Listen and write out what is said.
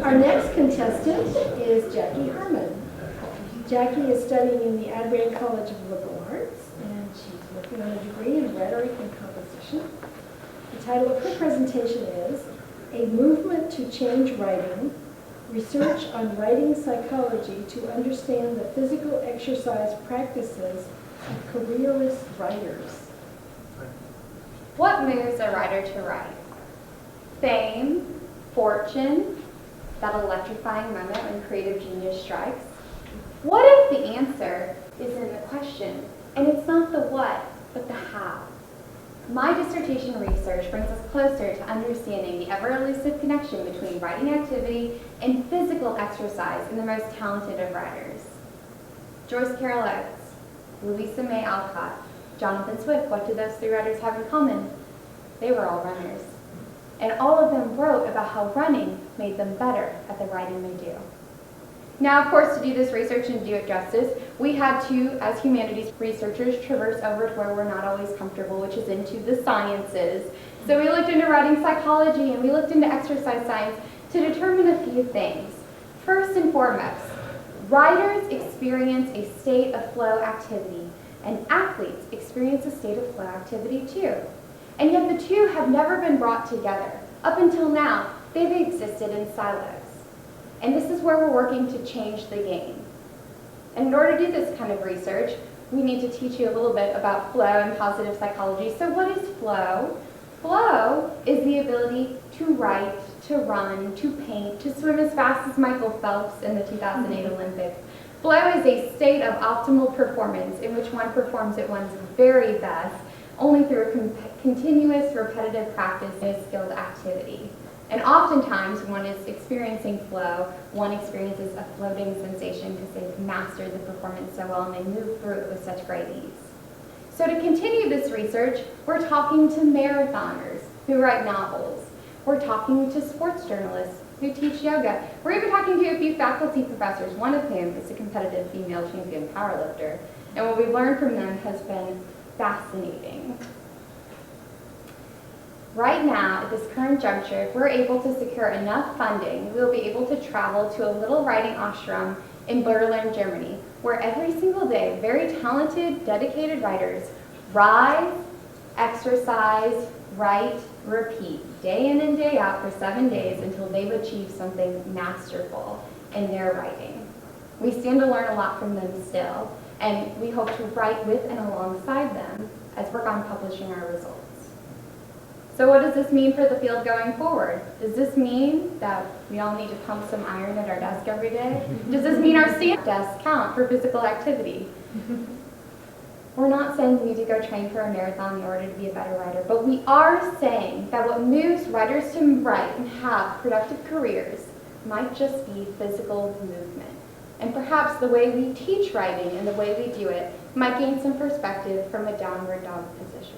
Our next contestant is Jackie Hoermann. Jackie is studying in the Adrian College of Liberal Arts, and she's working on a degree in rhetoric and composition. The title of her presentation is A Movement to Change Writing, Research on Writing Psychology to Understand the Physical Exercise Practices of Careerist Writers. What moves a writer to write? Fame, fortune, that electrifying moment when creative genius strikes? What if the answer is in the question, and it's not the what, but the how? My dissertation research brings us closer to understanding the ever-elusive connection between writing activity and physical exercise in the most talented of writers. Joyce Carol Oates, Louisa May Alcott, Jonathan Swift, what did those three writers have in common? They were all runners. And all of them wrote about how running made them better at the writing they do. Now, of course, to do this research and do it justice, we had to, as humanities researchers, traverse over to where we're not always comfortable, which is into the sciences. So we looked into writing psychology and we looked into exercise science to determine a few things. First and foremost, writers experience a state of flow activity, and athletes experience a state of flow activity too. And yet the two have never been brought together. Up until now, they've existed in silos. And this is where we're working to change the game. And in order to do this kind of research, we need to teach you a little bit about flow and positive psychology. So what is flow? Flow is the ability to write, to run, to paint, to swim as fast as Michael Phelps in the 2008 Olympics. Flow is a state of optimal performance in which one performs at one's very best, only through a continuous, repetitive practice and skilled activity. And oftentimes, when one is experiencing flow, one experiences a floating sensation because they've mastered the performance so well and they move through it with such great ease. So to continue this research, we're talking to marathoners who write novels. We're talking to sports journalists who teach yoga. We're even talking to a few faculty professors, one of whom is a competitive female champion powerlifter. And what we've learned from them has been fascinating. Right now, at this current juncture, if we're able to secure enough funding, we'll be able to travel to a little writing ashram in Berlin, Germany, where every single day, very talented, dedicated writers rise, exercise, write, repeat, day in and day out for 7 days until they've achieved something masterful in their writing. We stand to learn a lot from them still, and we hope to write with and alongside them as work on publishing our results. So what does this mean for the field going forward? Does this mean that we all need to pump some iron at our desk every day? Does this mean our stand desks count for physical activity? We're not saying we need to go train for a marathon in order to be a better writer, but we are saying that what moves writers to write and have productive careers might just be physical movement. And perhaps the way we teach writing and the way we do it might gain some perspective from a downward dog position.